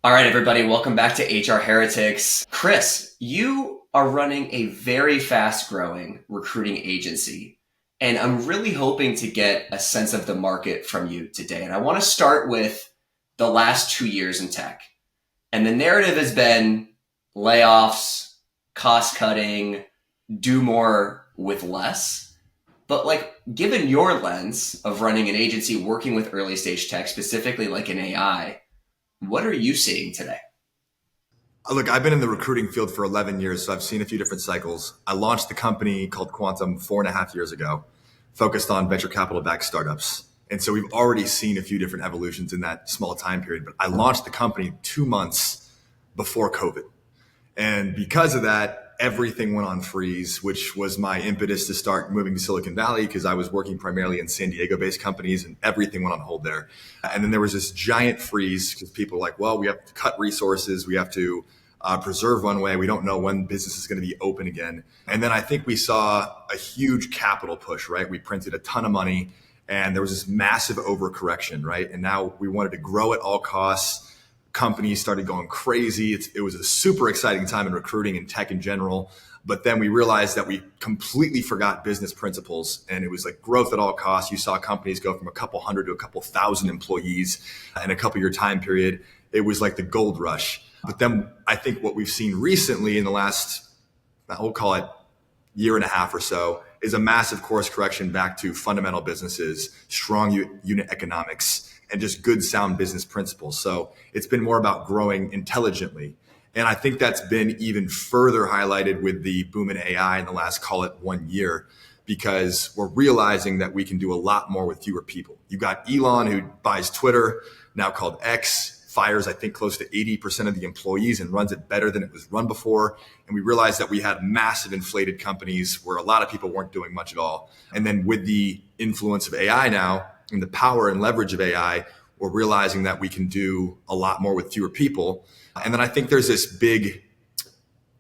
All right, everybody, welcome back to HR Heretics. Chris, you are running a very fast growing recruiting agency, and I'm really hoping to get a sense of the market from you today. And I want to start with the last 2 years in tech. And the narrative has been layoffs, cost cutting, do more with less. But given your lens of running an agency working with early stage tech, specifically like in AI, what are you seeing today? Look, I've been in the recruiting field for 11 years, so I've seen a few different cycles. I launched the company called Quantum 4.5 years ago, focused on venture capital backed startups. And so we've already seen a few different evolutions in that small time period. But I launched the company 2 months before COVID. And because of that, everything went on freeze, which was my impetus to start moving to Silicon Valley because I was working primarily in San Diego based companies and everything went on hold there. And then there was this giant freeze because people were like, well, we have to cut resources. We have to preserve runway. We don't know when business is going to be open again. And then I think we saw a huge capital push, right? We printed a ton of money and there was this massive overcorrection, right? And now we wanted to grow at all costs. Companies started going crazy. It was a super exciting time in recruiting and tech in general. But then we realized that we completely forgot business principles and it was like growth at all costs. You saw companies go from a couple hundred to a couple thousand employees in a couple year time period. It was like the gold rush. But then I think what we've seen recently in the last, we'll call it year and a half or so, is a massive course correction back to fundamental businesses, strong unit economics, and just good sound business principles. So it's been more about growing intelligently. And I think that's been even further highlighted with the boom in AI in the last, call it 1 year, because we're realizing that we can do a lot more with fewer people. You got Elon, who buys Twitter, now called X, fires, I think, close to 80% of the employees and runs it better than it was run before. And we realized that we had massive inflated companies where a lot of people weren't doing much at all. And then with the influence of AI now and the power and leverage of AI, we're realizing that we can do a lot more with fewer people. And then I think there's this big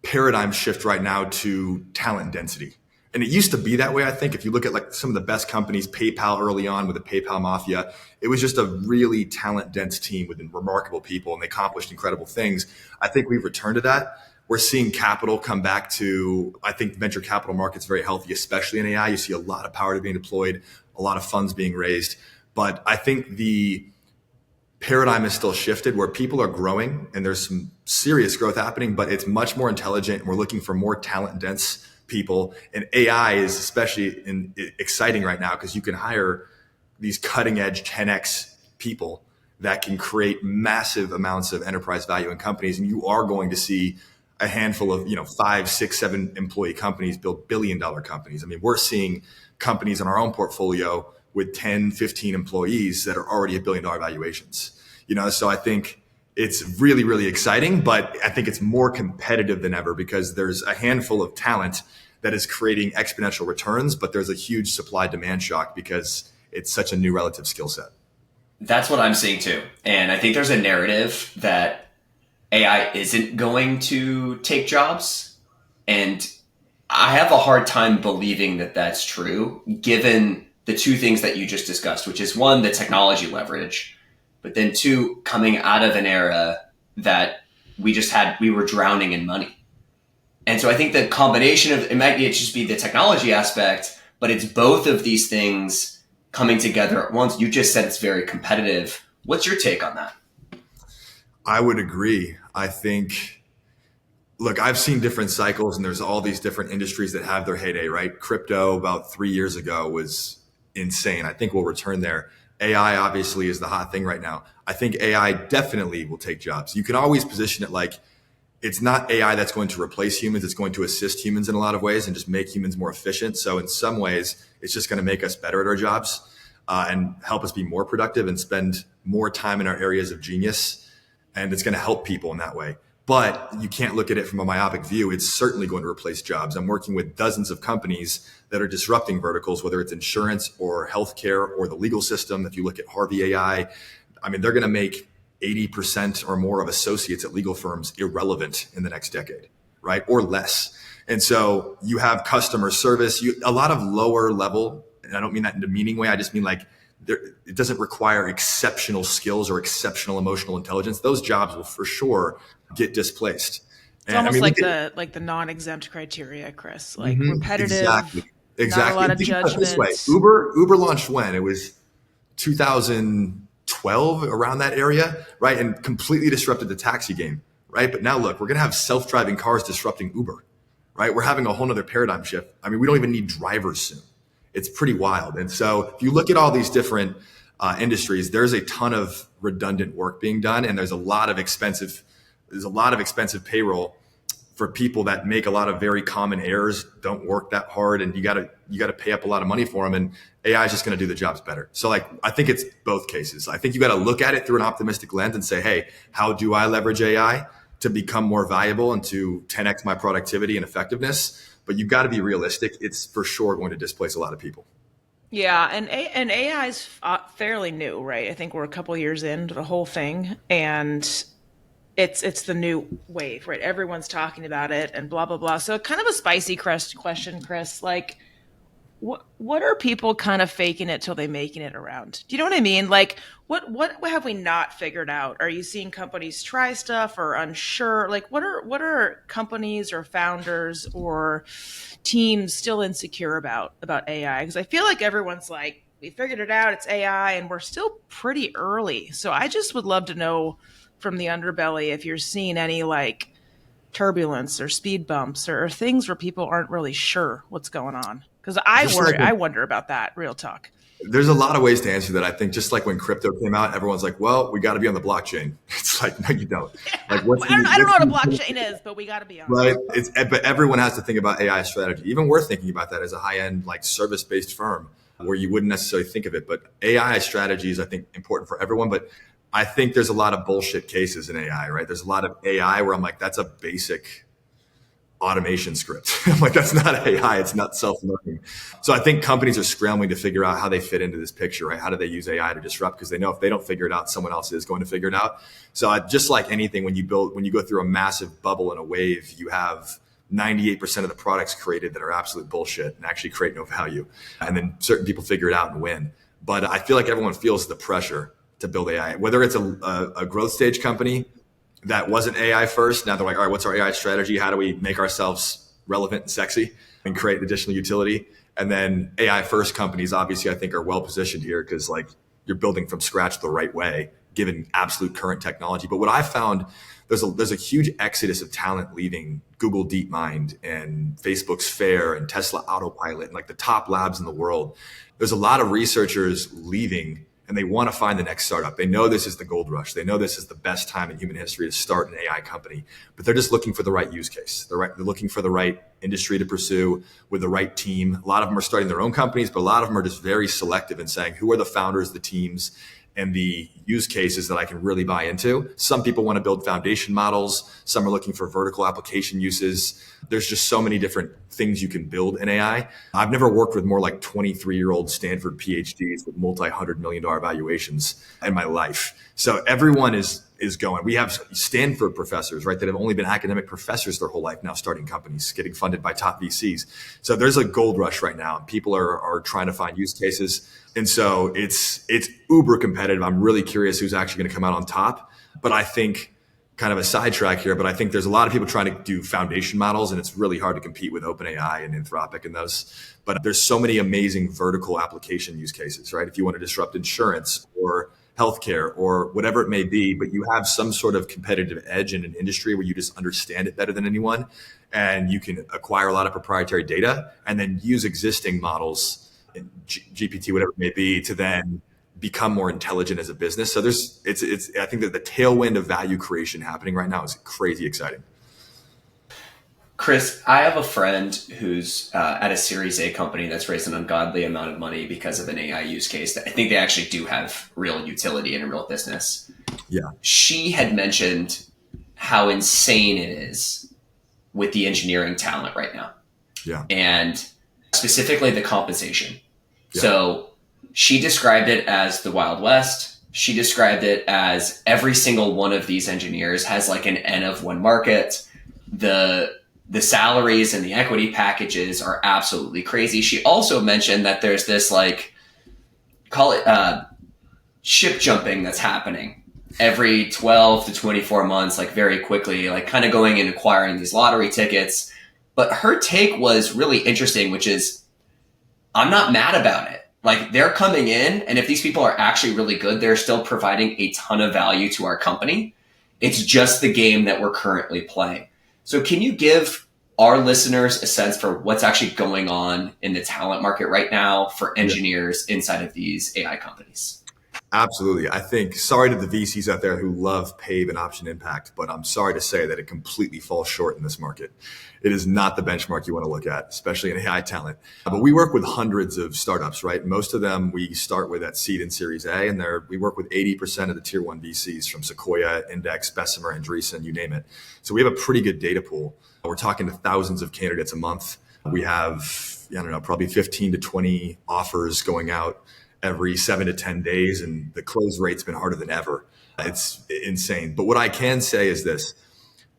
paradigm shift right now to talent density. And it used to be that way, I think. If you look at like some of the best companies, PayPal early on with the PayPal Mafia, it was just a really talent dense team with remarkable people and they accomplished incredible things. I think we've returned to that. We're seeing capital come back to, I think venture capital market's very healthy, especially in AI. You see a lot of power being deployed, a lot of funds being raised. But I think the paradigm is still shifted where people are growing and there's some serious growth happening, but it's much more intelligent and we're looking for more talent dense people. And AI is especially exciting right now because you can hire these cutting edge 10x people that can create massive amounts of enterprise value in companies. And you are going to see a handful of, 5, 6, 7 employee companies build billion-dollar companies. I mean, we're seeing companies in our own portfolio with 10, 15 employees that are already at billion-dollar valuations. So I think it's really, really exciting, but I think it's more competitive than ever because there's a handful of talent that is creating exponential returns, but there's a huge supply demand shock because it's such a new relative skill set. That's what I'm seeing too. And I think there's a narrative that AI isn't going to take jobs. And I have a hard time believing that that's true, given the two things that you just discussed, which is one, the technology leverage, but then two, coming out of an era that we were drowning in money. And so I think the combination of, it might just be the technology aspect, but it's both of these things coming together at once. You just said it's very competitive. What's your take on that? I would agree. I think, look, I've seen different cycles and there's all these different industries that have their heyday, right? Crypto about 3 years ago was insane. I think we'll return there. AI obviously is the hot thing right now. I think AI definitely will take jobs. You can always position it like it's not AI that's going to replace humans. It's going to assist humans in a lot of ways and just make humans more efficient. So in some ways, it's just going to make us better at our jobs and help us be more productive and spend more time in our areas of genius. And it's going to help people in that way. But you can't look at it from a myopic view. It's certainly going to replace jobs. I'm working with dozens of companies that are disrupting verticals, whether it's insurance or healthcare or the legal system. If you look at Harvey AI, I mean, they're going to make 80% or more of associates at legal firms irrelevant in the next decade, right? Or less. And so you have customer service, a lot of lower level, and I don't mean that in a demeaning way. I just mean like it doesn't require exceptional skills or exceptional emotional intelligence. Those jobs will for sure get displaced. It's almost like the non-exempt criteria, Chris, like repetitive, exactly. not a lot of Think about it this way. judgment. Uber launched when? It was 2012, around that area, right? And completely disrupted the taxi game, right? But now look, we're going to have self-driving cars disrupting Uber, right? We're having a whole nother paradigm shift. I mean, we don't even need drivers soon. It's pretty wild. And so if you look at all these different industries, there's a ton of redundant work being done, and there's a lot of expensive payroll for people that make a lot of very common errors, don't work that hard, and you got to pay up a lot of money for them, and AI is just going to do the jobs better. So like, I think it's both cases. I think you got to look at it through an optimistic lens and say, hey, how do I leverage AI to become more valuable and to 10x my productivity and effectiveness? But you've got to be realistic. It's for sure going to displace a lot of people. Yeah, and AI is fairly new, right? I think we're a couple years into the whole thing, and it's the new wave, right? Everyone's talking about it and blah, blah, blah. So kind of a spicy question, Chris, like what are people kind of faking it till they making it around? Do you know what I mean? Like what have we not figured out? Are you seeing companies try stuff or unsure? Like what are companies or founders or teams still insecure about AI? Because I feel like everyone's like, we figured it out, it's AI, and we're still pretty early. So I just would love to know from the underbelly if you're seeing any like turbulence or speed bumps or things where people aren't really sure what's going on. Because I wonder about that, real talk. There's a lot of ways to answer that. I think just like when crypto came out, everyone's like, well, we got to be on the blockchain. It's like, no, you don't. Like, I don't know what a blockchain is, but we got to be on right? But everyone has to think about AI strategy. Even we're thinking about that as a high-end, like service-based firm where you wouldn't necessarily think of it. But AI strategy is, I think, important for everyone. But I think there's a lot of bullshit cases in AI, right? There's a lot of AI where I'm like, that's a basic automation script. I'm like, that's not AI. It's not self-learning. So I think companies are scrambling to figure out how they fit into this picture, right? How do they use AI to disrupt? Because they know if they don't figure it out, someone else is going to figure it out. So just like anything, when you go through a massive bubble and a wave, you have 98% of the products created that are absolute bullshit and actually create no value. And then certain people figure it out and win. But I feel like everyone feels the pressure to build AI, whether it's a growth stage company that wasn't AI first. Now they're like, all right, what's our AI strategy? How do we make ourselves relevant and sexy and create additional utility? And then AI first companies, obviously, I think are well positioned here because like you're building from scratch the right way, given absolute current technology. But what I found, there's a huge exodus of talent leaving Google DeepMind and Facebook's Fair and Tesla Autopilot and like the top labs in the world. There's a lot of researchers leaving, and they want to find the next startup. They know this is the gold rush. They know this is the best time in human history to start an AI company, but they're just looking for the right use case. They're looking for the right industry to pursue with the right team. A lot of them are starting their own companies, but a lot of them are just very selective in saying, who are the founders, the teams, and the use cases that I can really buy into. Some people want to build foundation models. Some are looking for vertical application uses. There's just so many different things you can build in AI. I've never worked with more like 23-year-old Stanford PhDs with multi-$100 million valuations in my life. So everyone is going. We have Stanford professors, right, that have only been academic professors their whole life now starting companies, getting funded by top VCs. So there's a gold rush right now. People are trying to find use cases. And so it's uber competitive. I'm really curious who's actually going to come out on top. But I think, kind of a sidetrack here, but I think there's a lot of people trying to do foundation models, and it's really hard to compete with OpenAI and Anthropic and those. But there's so many amazing vertical application use cases, right? If you want to disrupt insurance or healthcare or whatever it may be, but you have some sort of competitive edge in an industry where you just understand it better than anyone, and you can acquire a lot of proprietary data and then use existing models, GPT, whatever it may be, to then become more intelligent as a business. So I think that the tailwind of value creation happening right now is crazy exciting. Chris, I have a friend who's at a Series A company that's raised an ungodly amount of money because of an AI use case that I think they actually do have real utility in a real business. Yeah. She had mentioned how insane it is with the engineering talent right now. Yeah. And specifically the compensation. Yeah. So she described it as the Wild West. She described it as every single one of these engineers has like an N of one market. The salaries and the equity packages are absolutely crazy. She also mentioned that there's this like call it ship jumping that's happening every 12 to 24 months, like very quickly, like kind of going and acquiring these lottery tickets. But her take was really interesting, which is I'm not mad about it. Like they're coming in, and if these people are actually really good, they're still providing a ton of value to our company. It's just the game that we're currently playing. So can you give our listeners a sense for what's actually going on in the talent market right now for engineers inside of these AI companies? Absolutely. I think, sorry to the VCs out there who love PAVE and option impact, but I'm sorry to say that it completely falls short in this market. It is not the benchmark you want to look at, especially in AI talent. But we work with hundreds of startups, right? Most of them we start with at seed and Series A, and we work with 80% of the tier one VCs from Sequoia, Index, Bessemer, Andreessen, you name it. So we have a pretty good data pool. We're talking to thousands of candidates a month. We have, I don't know, probably 15 to 20 offers going out every 7 to 10 days, and the close rate's been harder than ever. It's insane. But what I can say is this: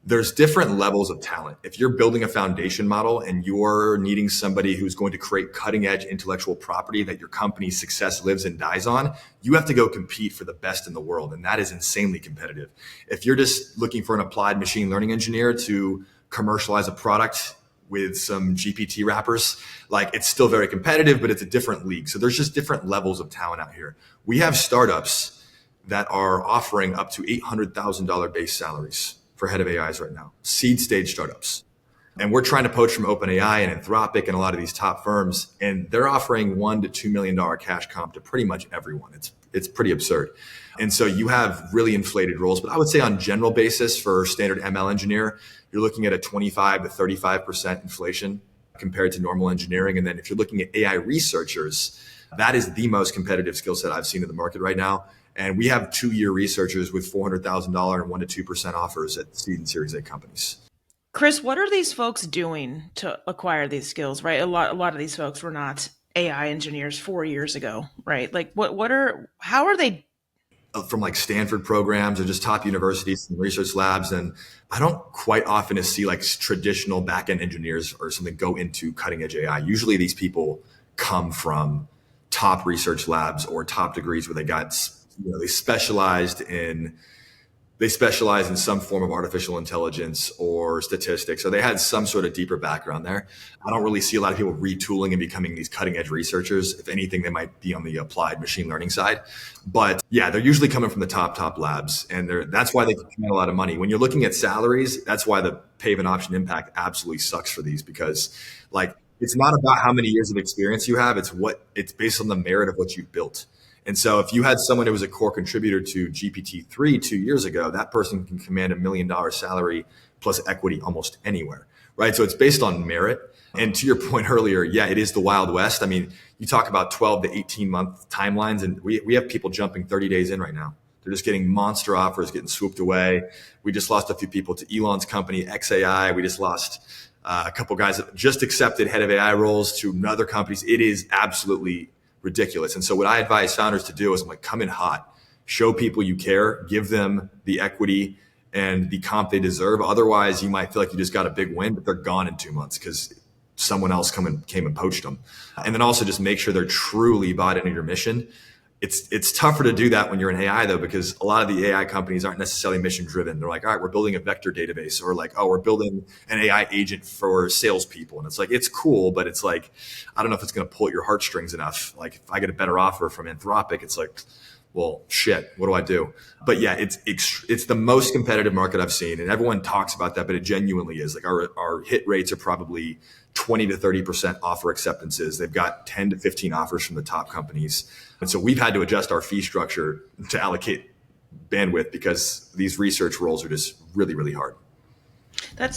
there's different levels of talent. If you're building a foundation model and you're needing somebody who's going to create cutting edge intellectual property that your company's success lives and dies on, you have to go compete for the best in the world. And that is insanely competitive. If you're just looking for an applied machine learning engineer to commercialize a product with some GPT wrappers, like it's still very competitive, but it's a different league. So there's just different levels of talent out here. We have startups that are offering up to $800,000 base salaries for head of AIs right now, seed stage startups. And we're trying to poach from OpenAI and Anthropic and a lot of these top firms, and they're offering $1 to $2 million cash comp to pretty much everyone. It's pretty absurd. And so you have really inflated roles, but I would say on general basis for standard ML engineer, you're looking at a 25 to 35% inflation compared to normal engineering. And then if you're looking at AI researchers, that is the most competitive skill set I've seen in the market right now. And we have 2-year researchers with $400,000 and 1 to 2% offers at seed and Series A companies. Chris, what are these folks doing to acquire these skills, right? A lot of these folks were not AI engineers 4 years ago, right? Like how are they? From like Stanford programs or just top universities and research labs. And I don't quite often see like traditional back-end engineers or something go into cutting edge AI. Usually these people come from top research labs or top degrees where they specialize in some form of artificial intelligence or statistics, or they had some sort of deeper background there. I don't really see a lot of people retooling and becoming these cutting edge researchers. If anything, they might be on the applied machine learning side. But yeah, they're usually coming from the top labs, and that's why they can command a lot of money. When you're looking at salaries, that's why the PAVE and option impact absolutely sucks for these, because like it's not about how many years of experience you have. It's based on the merit of what you've built. And so if you had someone who was a core contributor to GPT-3 2 years ago, that person can command $1 million salary plus equity almost anywhere, right? So it's based on merit. And to your point earlier, yeah, it is the Wild West. I mean, you talk about 12 to 18 month timelines, and we have people jumping 30 days in right now. They're just getting monster offers, getting swooped away. We just lost a few people to Elon's company, XAI. We just lost a couple guys that just accepted head of AI roles to other companies. It is absolutely ridiculous. And so what I advise founders to do is I'm like, come in hot, show people you care, give them the equity and the comp they deserve. Otherwise, you might feel like you just got a big win, but they're gone in 2 months because someone else came and poached them. And then also just make sure they're truly bought into your mission. It's tougher to do that when you're in AI though, because a lot of the AI companies aren't necessarily mission driven. They're like, all right, we're building a vector database, or like, oh, we're building an AI agent for salespeople. And it's like, it's cool, but it's like, I don't know if it's going to pull at your heartstrings enough. Like if I get a better offer from Anthropic, it's like, well, shit, what do I do? But yeah, it's the most competitive market I've seen, and everyone talks about that, but it genuinely is. Like our hit rates are probably 20 to 30% offer acceptances. They've got 10 to 15 offers from the top companies. And so we've had to adjust our fee structure to allocate bandwidth because these research roles are just really, really hard.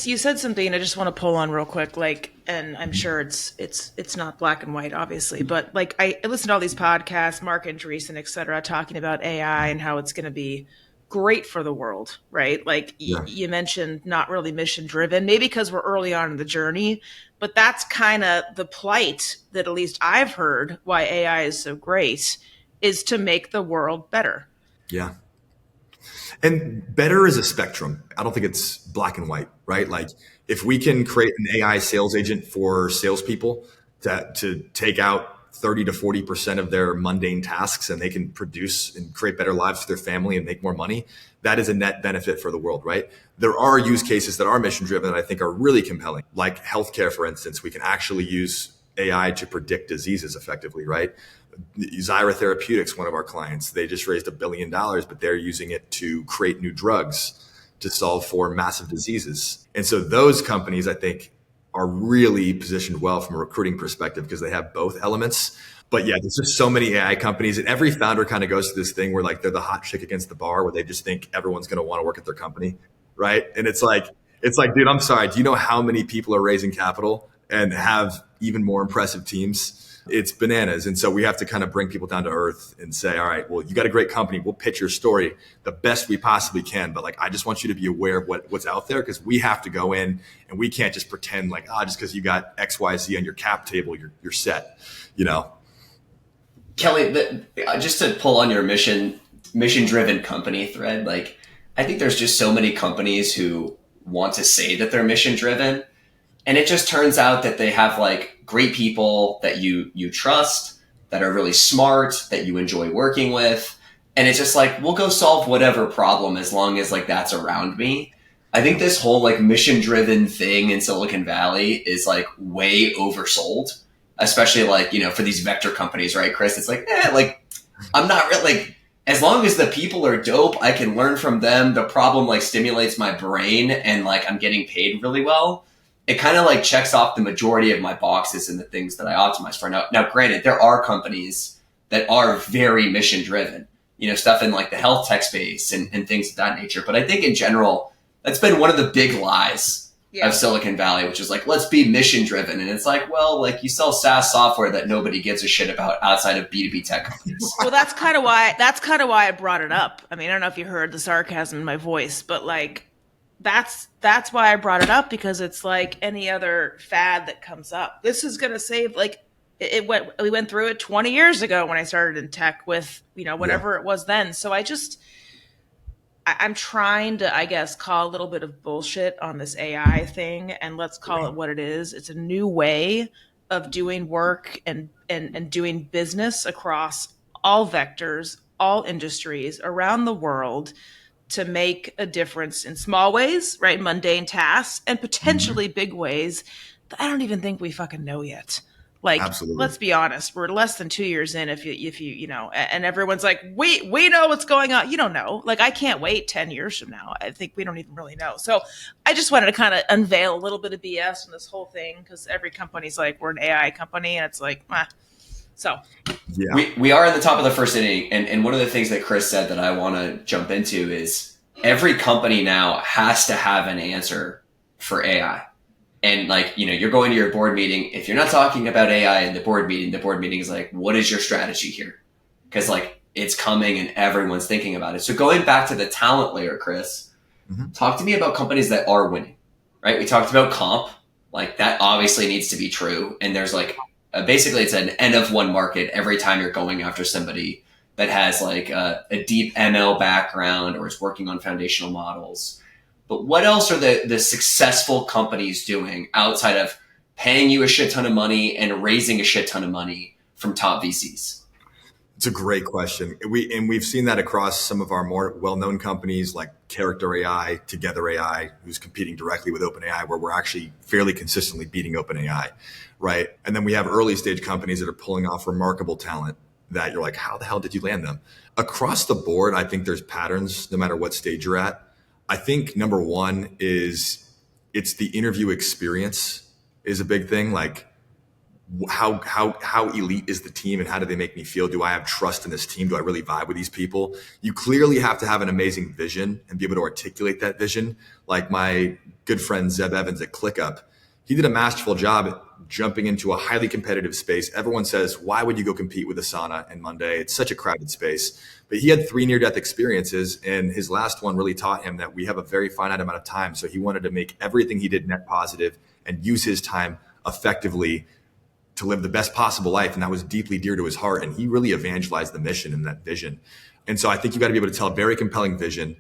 You said something I just want to pull on real quick, like, and I'm sure it's not black and white, obviously, but like I listen to all these podcasts, Mark Andreessen, et cetera, talking about AI and how it's going to be great for the world, right? Like you mentioned, not really mission driven, maybe because we're early on in the journey, but that's kind of the plight that at least I've heard why AI is so great, is to make the world better. Yeah. And better is a spectrum. I don't think it's black and white, right? Like if we can create an AI sales agent for salespeople to take out 30 to 40% of their mundane tasks and they can produce and create better lives for their family and make more money, that is a net benefit for the world, right? There are use cases that are mission driven that I think are really compelling, like healthcare, for instance. We can actually use AI to predict diseases effectively, right? Zyra Therapeutics, one of our clients, they just raised $1 billion, but they're using it to create new drugs to solve for massive diseases. And so those companies, I think, are really positioned well from a recruiting perspective because they have both elements. But yeah, there's just so many AI companies, and every founder kind of goes to this thing where like they're the hot chick against the bar, where they just think everyone's going to want to work at their company, right? And it's like, dude, I'm sorry. Do you know how many people are raising capital and have even more impressive teams? It's bananas. And so we have to kind of bring people down to earth and say, all right, well, you got a great company. We'll pitch your story the best we possibly can. But like, I just want you to be aware of what's out there, because we have to go in and we can't just pretend like, just because you got XYZ on your cap table, you're set, you know? Kelli, just to pull on your mission-driven company thread, like, I think there's just so many companies who want to say that they're mission-driven, and it just turns out that they have like great people that you trust, that are really smart, that you enjoy working with. And it's just like, we'll go solve whatever problem as long as like that's around me. I think this whole like mission driven thing in Silicon Valley is like way oversold, especially like, you know, for these vector companies, right, Chris? It's like, like I'm not really like, as long as the people are dope, I can learn from them. The problem like stimulates my brain and like I'm getting paid really well. It kind of like checks off the majority of my boxes and the things that I optimize for. Now, granted, there are companies that are very mission driven, you know, stuff in like the health tech space and things of that nature. But I think in general, that's been one of the big lies of Silicon Valley, which is like, let's be mission driven. And it's like, well, like you sell SaaS software that nobody gives a shit about outside of B2B tech companies. Well, that's kind of why I brought it up. I mean, I don't know if you heard the sarcasm in my voice, but like, that's why I brought it up, because it's like any other fad that comes up. This is going to save, like, we went through it 20 years ago when I started in tech with, you know, whatever it was then. So I'm trying to, I guess, call a little bit of bullshit on this AI thing, and let's call it what it is. It's a new way of doing work and doing business across all vectors, all industries around the world, to make a difference in small ways, right? Mundane tasks, and potentially big ways that I don't even think we fucking know yet. Like, absolutely. Let's be honest, we're less than 2 years in if you know, and everyone's like, we know what's going on. You don't know. Like, I can't wait 10 years from now. I think we don't even really know. So I just wanted to kind of unveil a little bit of BS in this whole thing, because every company's like, we're an AI company, and it's like, So yeah, we are at the top of the first inning, and one of the things that Chris said that I want to jump into is every company now has to have an answer for AI. And like, you know, you're going to your board meeting. If you're not talking about AI in the board meeting is like, what is your strategy here? Because like it's coming and everyone's thinking about it. So going back to the talent layer, Chris, talk to me about companies that are winning, right? We talked about comp, like that obviously needs to be true. And there's like, basically it's an N of one market every time you're going after somebody that has like a deep ML background or is working on foundational models. But what else are the successful companies doing outside of paying you a shit ton of money and raising a shit ton of money from top VCs? It's a great question. We've seen that across some of our more well-known companies like Character AI, Together AI, who's competing directly with OpenAI, where we're actually fairly consistently beating OpenAI, right? And then we have early stage companies that are pulling off remarkable talent that you're like, how the hell did you land them? Across the board, I think there's patterns no matter what stage you're at. I think number one is it's the interview experience is a big thing. Like how elite is the team and how do they make me feel? Do I have trust in this team? Do I really vibe with these people? You clearly have to have an amazing vision and be able to articulate that vision. Like my good friend Zeb Evans at ClickUp, he did a masterful job at jumping into a highly competitive space. Everyone says, why would you go compete with Asana and Monday? It's such a crowded space. But he had 3 near-death experiences, and his last one really taught him that we have a very finite amount of time. So he wanted to make everything he did net positive and use his time effectively to live the best possible life. And that was deeply dear to his heart. And he really evangelized the mission and that vision. And so I think you got to be able to tell a very compelling vision,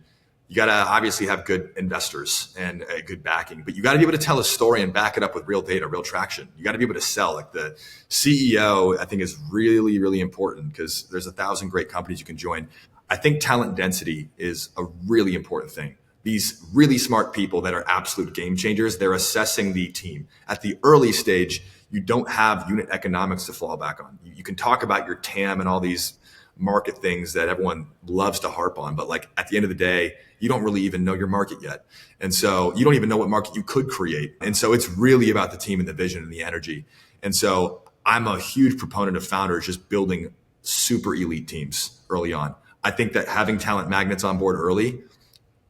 You got to obviously have good investors and good backing, but you got to be able to tell a story and back it up with real data, real traction. You got to be able to sell. Like the CEO, I think is really, really important because there's 1,000 great companies you can join. I think talent density is a really important thing. These really smart people that are absolute game changers, they're assessing the team. At the early stage, you don't have unit economics to fall back on. You can talk about your TAM and all these market things that everyone loves to harp on, but like at the end of the day, you don't really even know your market yet. And so you don't even know what market you could create. And so it's really about the team and the vision and the energy. And so I'm a huge proponent of founders just building super elite teams early on. I think that having talent magnets on board early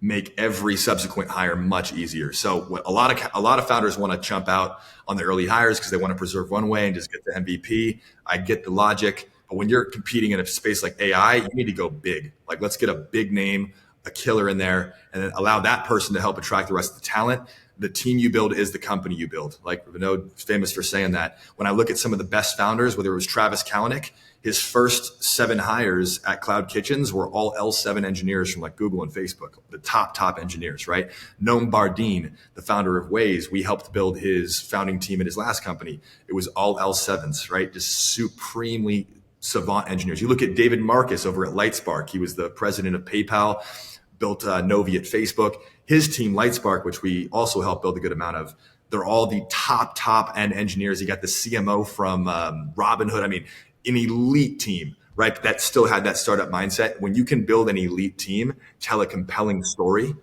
make every subsequent hire much easier. So what a lot of founders want to chump out on the early hires because they want to preserve runway and just get the MVP. I get the logic. But when you're competing in a space like AI, you need to go big. Like, let's get a big name, a killer in there, and then allow that person to help attract the rest of the talent. The team you build is the company you build. Like Vinod's famous for saying that. When I look at some of the best founders, whether it was Travis Kalanick, his first 7 hires at Cloud Kitchens were all L7 engineers from like Google and Facebook, the top engineers, right? Noam Bardeen, the founder of Waze, we helped build his founding team at his last company. It was all L7s, right? Just supremely savant engineers. You look at David Marcus over at Lightspark. He was the president of PayPal, built Novi at Facebook. His team, Lightspark, which we also helped build a good amount of, they're all the top end engineers. You got the CMO from Robinhood. I mean, an elite team, right? That still had that startup mindset. When you can build an elite team, tell a compelling story,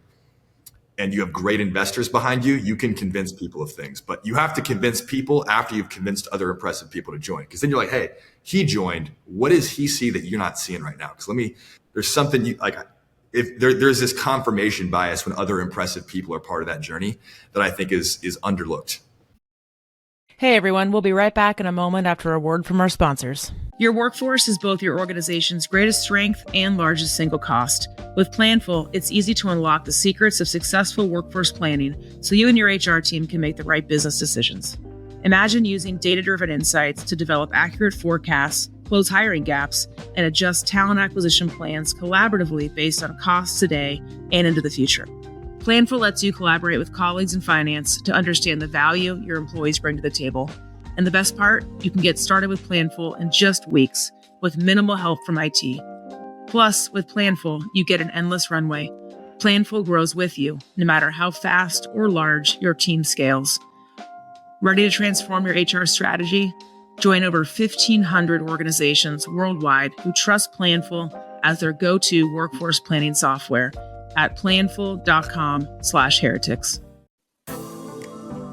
and you have great investors behind you, you can convince people of things. But you have to convince people after you've convinced other impressive people to join. Because then you're like, hey, he joined. What does he see that you're not seeing right now? Because there's something you like. If there's this confirmation bias when other impressive people are part of that journey that I think is underlooked. Hey everyone, we'll be right back in a moment after a word from our sponsors. Your workforce is both your organization's greatest strength and largest single cost. With Planful, it's easy to unlock the secrets of successful workforce planning so you and your HR team can make the right business decisions. Imagine using data-driven insights to develop accurate forecasts, close hiring gaps, and adjust talent acquisition plans collaboratively based on costs today and into the future. Planful lets you collaborate with colleagues in finance to understand the value your employees bring to the table. And the best part, you can get started with Planful in just weeks with minimal help from IT. Plus, with Planful, you get an endless runway. Planful grows with you, no matter how fast or large your team scales. Ready to transform your HR strategy? Join over 1,500 organizations worldwide who trust Planful as their go-to workforce planning software at planful.com/heretics.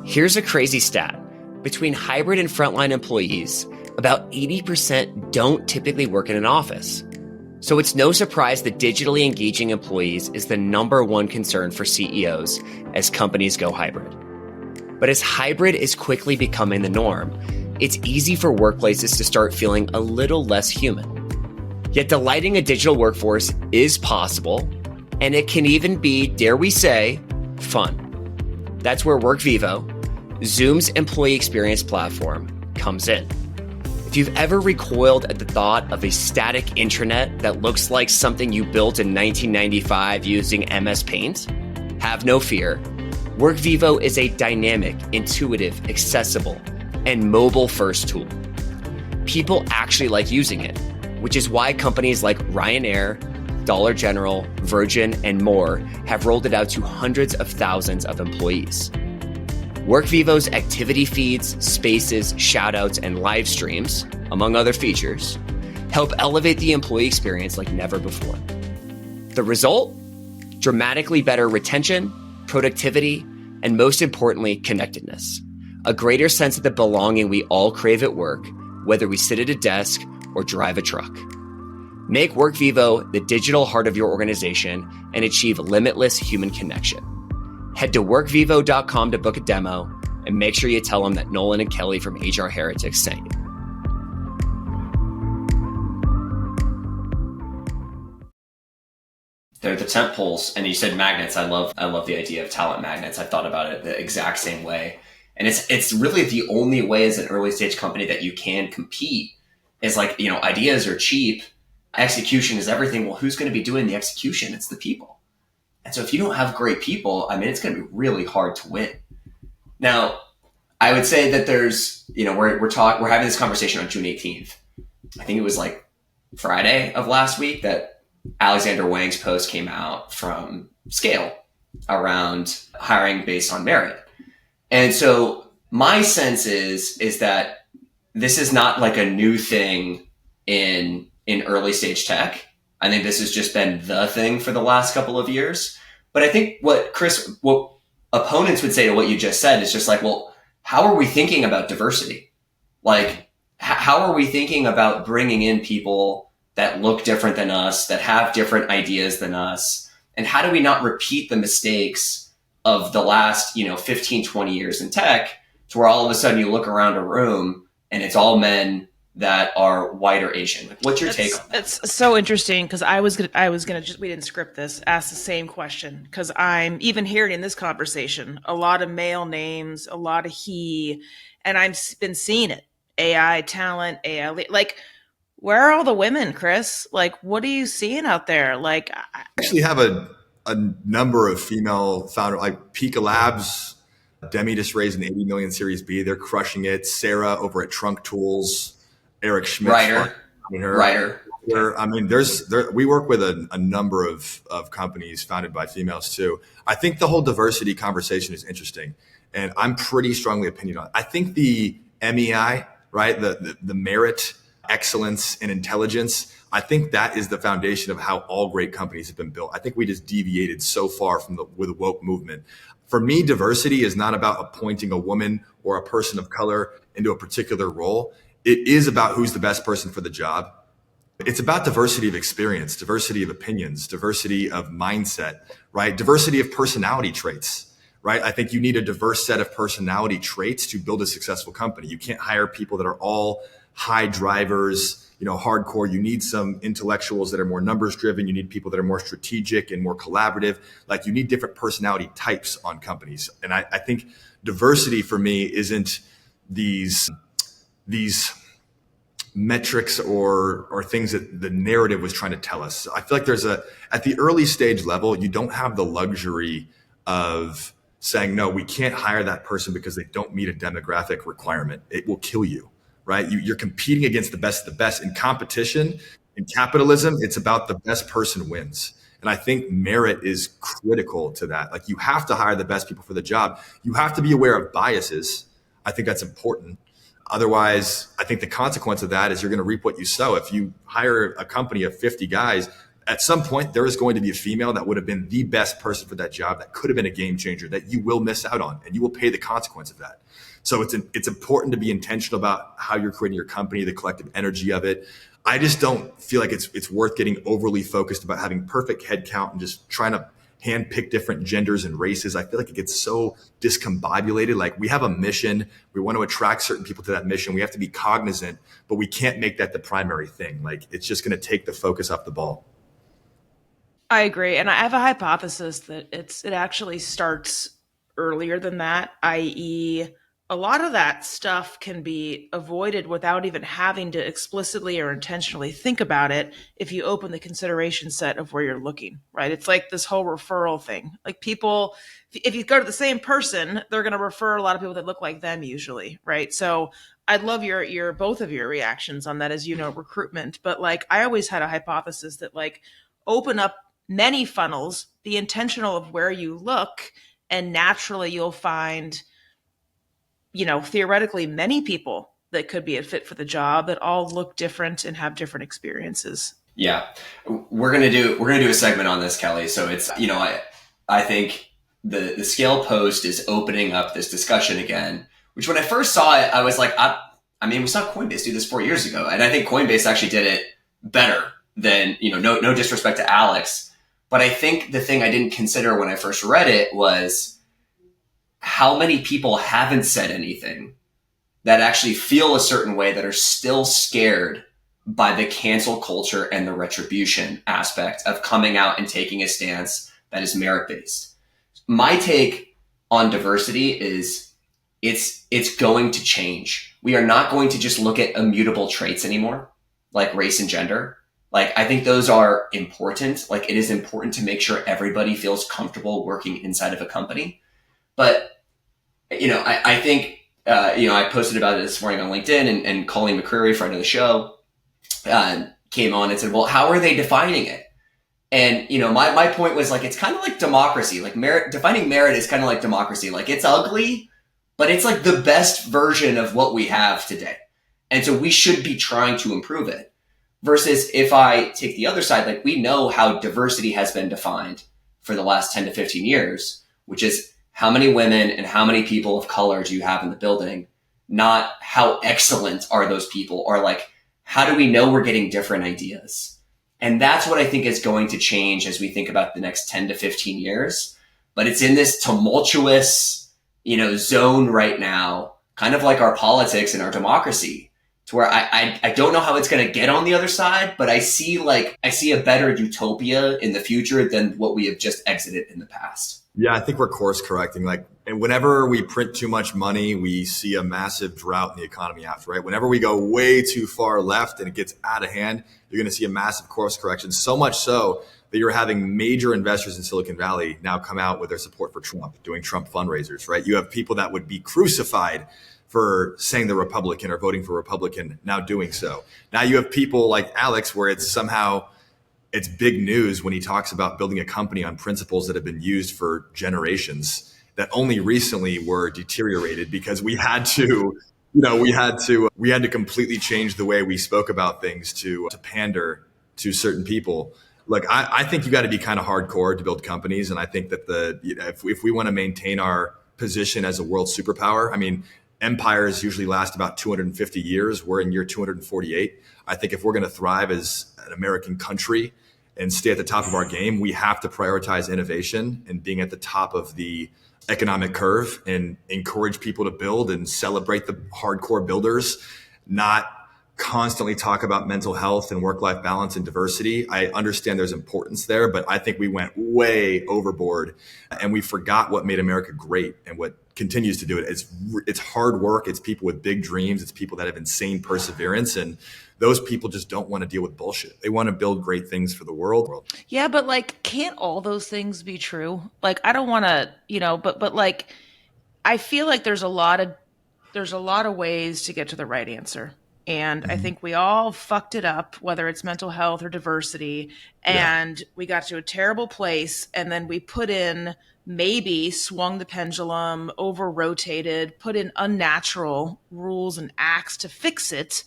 Here's a crazy stat. Between hybrid and frontline employees, about 80% don't typically work in an office. So it's no surprise that digitally engaging employees is the number one concern for CEOs as companies go hybrid. But as hybrid is quickly becoming the norm, it's easy for workplaces to start feeling a little less human. Yet delighting a digital workforce is possible, and it can even be, dare we say, fun. That's where Workvivo, Zoom's employee experience platform, comes in. If you've ever recoiled at the thought of a static intranet that looks like something you built in 1995 using MS Paint, have no fear. Workvivo is a dynamic, intuitive, accessible, and mobile-first tool. People actually like using it, which is why companies like Ryanair, Dollar General, Virgin, and more have rolled it out to hundreds of thousands of employees. Workvivo's activity feeds, spaces, shoutouts, and live streams, among other features, help elevate the employee experience like never before. The result? Dramatically better retention, productivity, and most importantly, connectedness. A greater sense of the belonging we all crave at work, whether we sit at a desk or drive a truck. Make Workvivo the digital heart of your organization and achieve limitless human connection. Head to workvivo.com to book a demo and make sure you tell them that Nolan and Kelli from HR Heretics sent you. They're the tent poles, and you said magnets. I love the idea of talent magnets. I thought about it the exact same way. And it's really the only way as an early stage company that you can compete is like, ideas are cheap. Execution is everything. Well, who's going to be doing the execution? It's the people. And so if you don't have great people, I mean, it's going to be really hard to win. Now, I would say that there's, we're having this conversation on June 18th. I think it was like Friday of last week that Alexander Wang's post came out from Scale around hiring based on merit. And so my sense is that this is not like a new thing in early stage tech. I think this has just been the thing for the last couple of years. But I think what opponents would say to what you just said is just like, well, how are we thinking about diversity? Like, how are we thinking about bringing in people that look different than us, that have different ideas than us? And how do we not repeat the mistakes of the last, 15, 20 years in tech to where all of a sudden you look around a room and it's all men that are white or Asian? Like, what's your take on that? It's so interesting because I was gonna just, we didn't script this, ask the same question because I'm even hearing in this conversation a lot of male names, a lot of he, and I've been seeing it. AI talent, AI, like, where are all the women, Chris? Like, what are you seeing out there? Like, I actually have a number of female founders, like Pika Labs. Demi just raised an 80 million Series B. They're crushing it. Sarah over at Trunk Tools, Eric Schmidt. Writer. I mean, we work with a number of companies founded by females too. I think the whole diversity conversation is interesting, and I'm pretty strongly opinionated on it. I think the MEI, right, the merit, excellence, and intelligence, I think that is the foundation of how all great companies have been built. I think we just deviated so far with the woke movement. For me, diversity is not about appointing a woman or a person of color into a particular role. It is about who's the best person for the job. It's about diversity of experience, diversity of opinions, diversity of mindset, right? Diversity of personality traits, right? I think you need a diverse set of personality traits to build a successful company. You can't hire people that are all high drivers, hardcore. You need some intellectuals that are more numbers driven. You need people that are more strategic and more collaborative. Like, you need different personality types on companies. And I think diversity for me isn't these metrics or things that the narrative was trying to tell us. I feel like at the early stage level, you don't have the luxury of saying, no, we can't hire that person because they don't meet a demographic requirement. It will kill you, right? You're competing against the best of the best. In competition, in capitalism, it's about the best person wins. And I think merit is critical to that. Like, you have to hire the best people for the job. You have to be aware of biases. I think that's important. Otherwise, I think the consequence of that is you're going to reap what you sow. If you hire a company of 50 guys, at some point, there is going to be a female that would have been the best person for that job, that could have been a game changer, that you will miss out on, and you will pay the consequence of that. So it's important to be intentional about how you're creating your company, the collective energy of it. I just don't feel like it's worth getting overly focused about having perfect headcount and just trying to handpick different genders and races. I feel like it gets so discombobulated. Like, we have a mission. We want to attract certain people to that mission. We have to be cognizant, but we can't make that the primary thing. Like, it's just going to take the focus off the ball. I agree. And I have a hypothesis that it actually starts earlier than that, i.e., a lot of that stuff can be avoided without even having to explicitly or intentionally think about it if you open the consideration set of where you're looking, right? It's like this whole referral thing. Like, people, if you go to the same person, they're going to refer a lot of people that look like them usually, right? So I'd love your both of your reactions on that, as recruitment. But like, I always had a hypothesis that, like, open up many funnels, be intentional of where you look, and naturally you'll find theoretically many people that could be a fit for the job that all look different and have different experiences. Yeah. We're going to do a segment on this, Kelli. So it's, I think the Scale post is opening up this discussion again, which when I first saw it, I was like, I mean, we saw Coinbase do this 4 years ago. And I think Coinbase actually did it better than, no disrespect to Alex. But I think the thing I didn't consider when I first read it was how many people haven't said anything that actually feel a certain way, that are still scared by the cancel culture and the retribution aspect of coming out and taking a stance that is merit-based. My take on diversity is it's going to change. We are not going to just look at immutable traits anymore, like race and gender. Like, I think those are important. Like, it is important to make sure everybody feels comfortable working inside of a company. But, I think, I posted about it this morning on LinkedIn, and Colleen McCreary, friend of the show, came on and said, well, how are they defining it? And, my point was like, it's kind of like democracy. Like defining merit is kind of like democracy. Like, it's ugly, but it's like the best version of what we have today. And so we should be trying to improve it. Versus if I take the other side, like, we know how diversity has been defined for the last 10 to 15 years, which is how many women and how many people of color do you have in the building? Not how excellent are those people, or like, how do we know we're getting different ideas? And that's what I think is going to change as we think about the next 10 to 15 years. But it's in this tumultuous, zone right now, kind of like our politics and our democracy, to where I don't know how it's going to get on the other side, but I see a better utopia in the future than what we have just exited in the past. Yeah, I think we're course correcting. Like, and whenever we print too much money, we see a massive drought in the economy after, right? Whenever we go way too far left and it gets out of hand, you're going to see a massive course correction. So much so that you're having major investors in Silicon Valley now come out with their support for Trump, doing Trump fundraisers, right? You have people that would be crucified for saying they're Republican or voting for Republican now doing so. Now you have people like Alex, where it's big news when he talks about building a company on principles that have been used for generations that only recently were deteriorated because we had to completely change the way we spoke about things to pander to certain people. Like, I think you got to be kind of hardcore to build companies. And I think that if we want to maintain our position as a world superpower, I mean, empires usually last about 250 years. We're in year 248. I think if we're going to thrive as an American country and stay at the top of our game, we have to prioritize innovation and being at the top of the economic curve and encourage people to build and celebrate the hardcore builders, not constantly talk about mental health and work-life balance and diversity. I understand there's importance there, but I think we went way overboard and we forgot what made America great and what continues to do it. It's hard work. It's people with big dreams. It's people that have insane perseverance. And those people just don't want to deal with bullshit. They want to build great things for the world. Yeah, but like, can't all those things be true? Like, I don't want to, but like, I feel like there's a lot of ways to get to the right answer. And I think we all fucked it up, whether it's mental health or diversity. And we got to a terrible place. And then we maybe swung the pendulum, over rotated, put in unnatural rules and acts to fix it.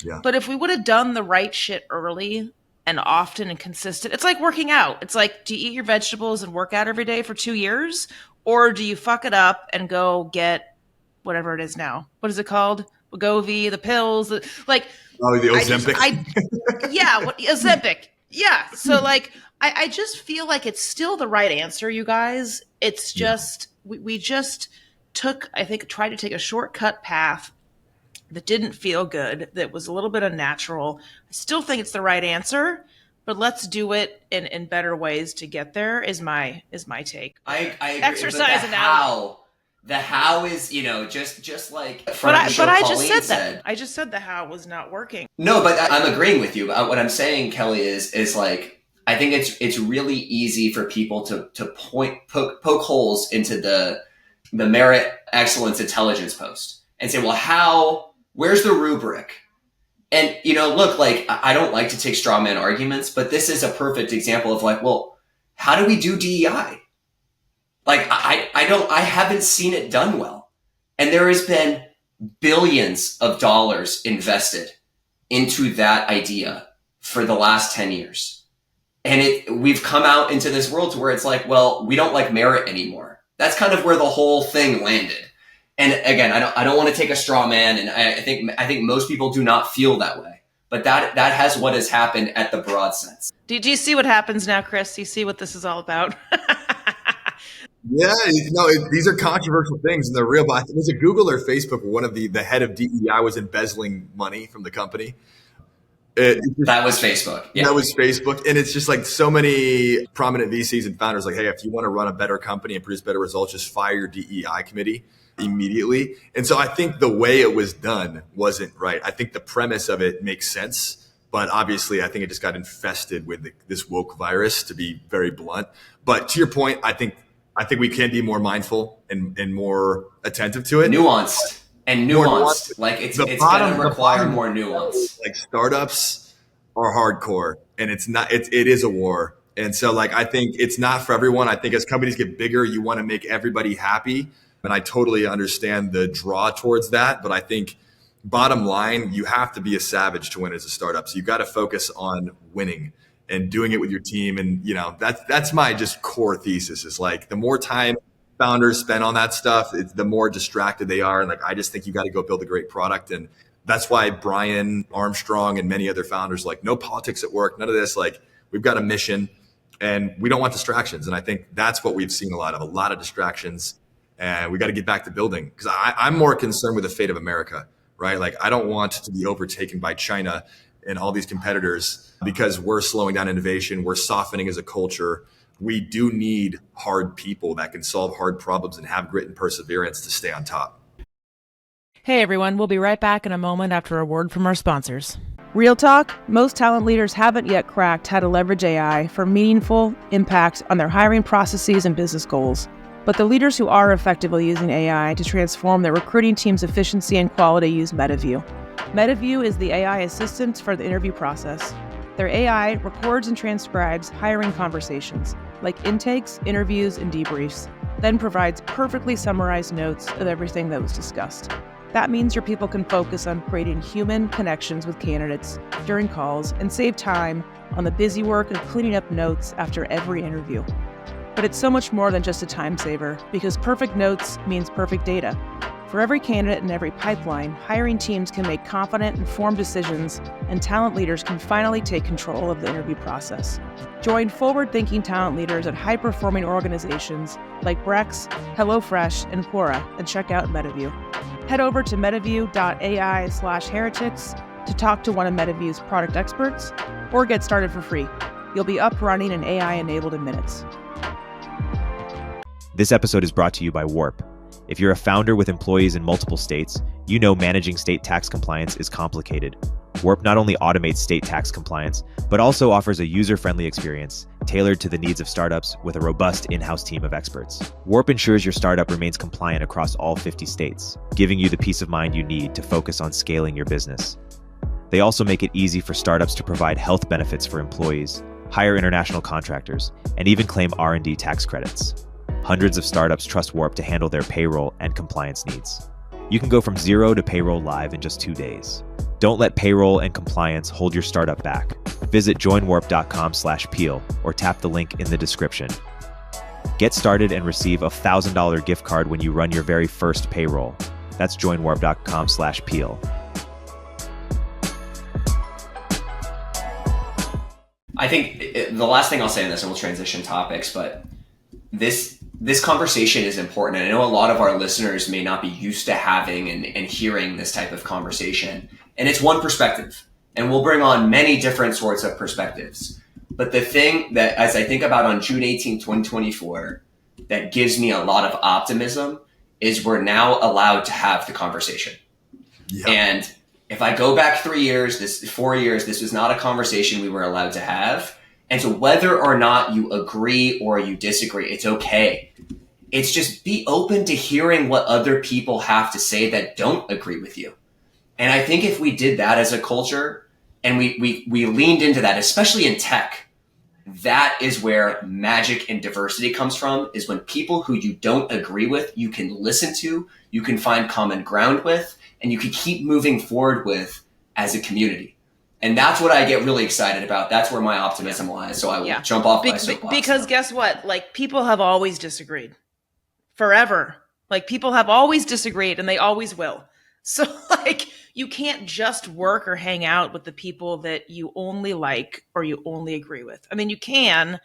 Yeah. But if we would have done the right shit early and often and consistent, it's like working out. It's like, do you eat your vegetables and work out every day for 2 years? Or do you fuck it up and go get whatever it is now? What is it called? Wegovy, the pills, the Ozempic. Ozempic. Yeah. So like, I just feel like it's still the right answer, you guys. It's just, we just tried to take a shortcut path that didn't feel good, that was a little bit unnatural. I still think it's the right answer, but let's do it in better ways to get there is my take. I agree. Exercise and how. The how is, just like. But I just said that. I just said the how was not working. No, but I'm agreeing with you. What I'm saying, Kelly, is like, I think it's really easy for people to poke holes into the merit, excellence, intelligence post and say, well, where's the rubric? And, look, like, I don't like to take straw man arguments, but this is a perfect example of like, well, how do we do DEI? Like, I haven't seen it done well. And there has been billions of dollars invested into that idea for the last 10 years. And we've come out into this world to where it's like, well, we don't like merit anymore. That's kind of where the whole thing landed. And again, I don't want to take a straw man. And I think most people do not feel that way. But that has what has happened at the broad sense. Do you see what happens now, Chris? Do you see what this is all about? Yeah, these are controversial things and they're real. But was it Google or Facebook where one of the head of DEI was embezzling money from the company? That was Facebook. Yeah. That was Facebook. And it's just like so many prominent VCs and founders like, hey, if you want to run a better company and produce better results, just fire your DEI committee immediately. And so I think the way it was done wasn't right. I think the premise of it makes sense. But obviously, I think it just got infested with this woke virus, to be very blunt. But to your point, I think we can be more mindful and more attentive to it. Nuanced. Like it's going to require more nuance. Like startups are hardcore, and it is a war. And so like, I think it's not for everyone. I think as companies get bigger, you want to make everybody happy. And I totally understand the draw towards that. But I think bottom line, you have to be a savage to win as a startup. So you got to focus on winning and doing it with your team. And, that's my just core thesis is like the more time founders spend on that stuff, the more distracted they are. And like, I just think you got to go build a great product. And that's why Brian Armstrong and many other founders, like no politics at work, none of this, like we've got a mission and we don't want distractions. And I think that's what we've seen a lot of distractions, and we got to get back to building, because I'm more concerned with the fate of America, right? Like I don't want to be overtaken by China and all these competitors because we're slowing down innovation. We're softening as a culture. We do need hard people that can solve hard problems and have grit and perseverance to stay on top. Hey everyone, we'll be right back in a moment after a word from our sponsors. Real talk, most talent leaders haven't yet cracked how to leverage AI for meaningful impact on their hiring processes and business goals. But the leaders who are effectively using AI to transform their recruiting team's efficiency and quality use Metaview. Metaview is the AI assistant for the interview process. Their AI records and transcribes hiring conversations, like intakes, interviews, and debriefs, then provides perfectly summarized notes of everything that was discussed. That means your people can focus on creating human connections with candidates during calls and save time on the busy work of cleaning up notes after every interview. But it's so much more than just a time saver, because perfect notes means perfect data. For every candidate and every pipeline, hiring teams can make confident, informed decisions, and talent leaders can finally take control of the interview process. Join forward-thinking talent leaders at high-performing organizations like Brex, HelloFresh, and Quora, and check out Metaview. Head over to metaview.ai/heretics to talk to one of Metaview's product experts, or get started for free. You'll be up, running, and AI-enabled in minutes. This episode is brought to you by Warp. If you're a founder with employees in multiple states, you know managing state tax compliance is complicated. Warp not only automates state tax compliance, but also offers a user-friendly experience tailored to the needs of startups with a robust in-house team of experts. Warp ensures your startup remains compliant across all 50 states, giving you the peace of mind you need to focus on scaling your business. They also make it easy for startups to provide health benefits for employees, hire international contractors, and even claim R&D tax credits. Hundreds of startups trust Warp to handle their payroll and compliance needs. You can go from zero to payroll live in just 2 days. Don't let payroll and compliance hold your startup back. Visit joinwarp.com/peel or tap the link in the description. Get started and receive a $1,000 gift card when you run your very first payroll. That's joinwarp.com/peel. I think the last thing I'll say on this, and we'll transition topics, but this conversation is important. And I know a lot of our listeners may not be used to having and hearing this type of conversation. And it's one perspective. And we'll bring on many different sorts of perspectives. But the thing that, as I think about on June 18, 2024, that gives me a lot of optimism is we're now allowed to have the conversation. Yeah. And if I go back 4 years, this was not a conversation we were allowed to have. And so whether or not you agree or you disagree, it's okay. It's just be open to hearing what other people have to say that don't agree with you. And I think if we did that as a culture and we leaned into that, especially in tech, that is where magic and diversity comes from, is when people who you don't agree with, you can listen to, you can find common ground with, and you can keep moving forward with as a community. And that's what I get really excited about. That's where my optimism lies. So I will jump off my soapbox. Because guess what? Like, people have always disagreed. Forever. Like, people have always disagreed, and they always will. So, like, you can't just work or hang out with the people that you only like or you only agree with. I mean, you can,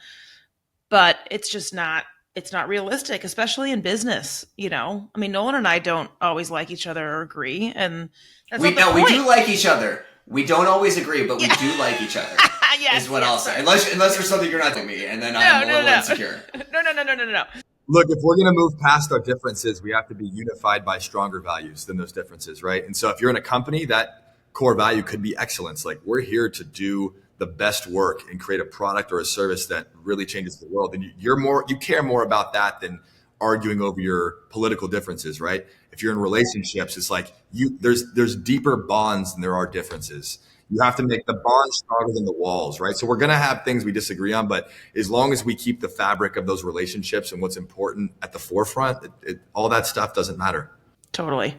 but it's just not, it's not realistic, especially in business, you know? I mean, Nolan and I don't always like each other or agree, and that's not the point. We do like each other. We don't always agree, but we do like each other. Yes, is what I'll say. Unless there's something you're not telling me, and then I'm a little insecure. No. Look, if we're going to move past our differences, we have to be unified by stronger values than those differences, right? And so if you're in a company that core value could be excellence. Like, we're here to do the best work and create a product or a service that really changes the world. And you care more about that than arguing over your political differences, right? If you're in relationships, it's like there's deeper bonds than there are differences. You have to make the bonds stronger than the walls, right? So we're going to have things we disagree on, but as long as we keep the fabric of those relationships and what's important at the forefront, all that stuff doesn't matter. Totally.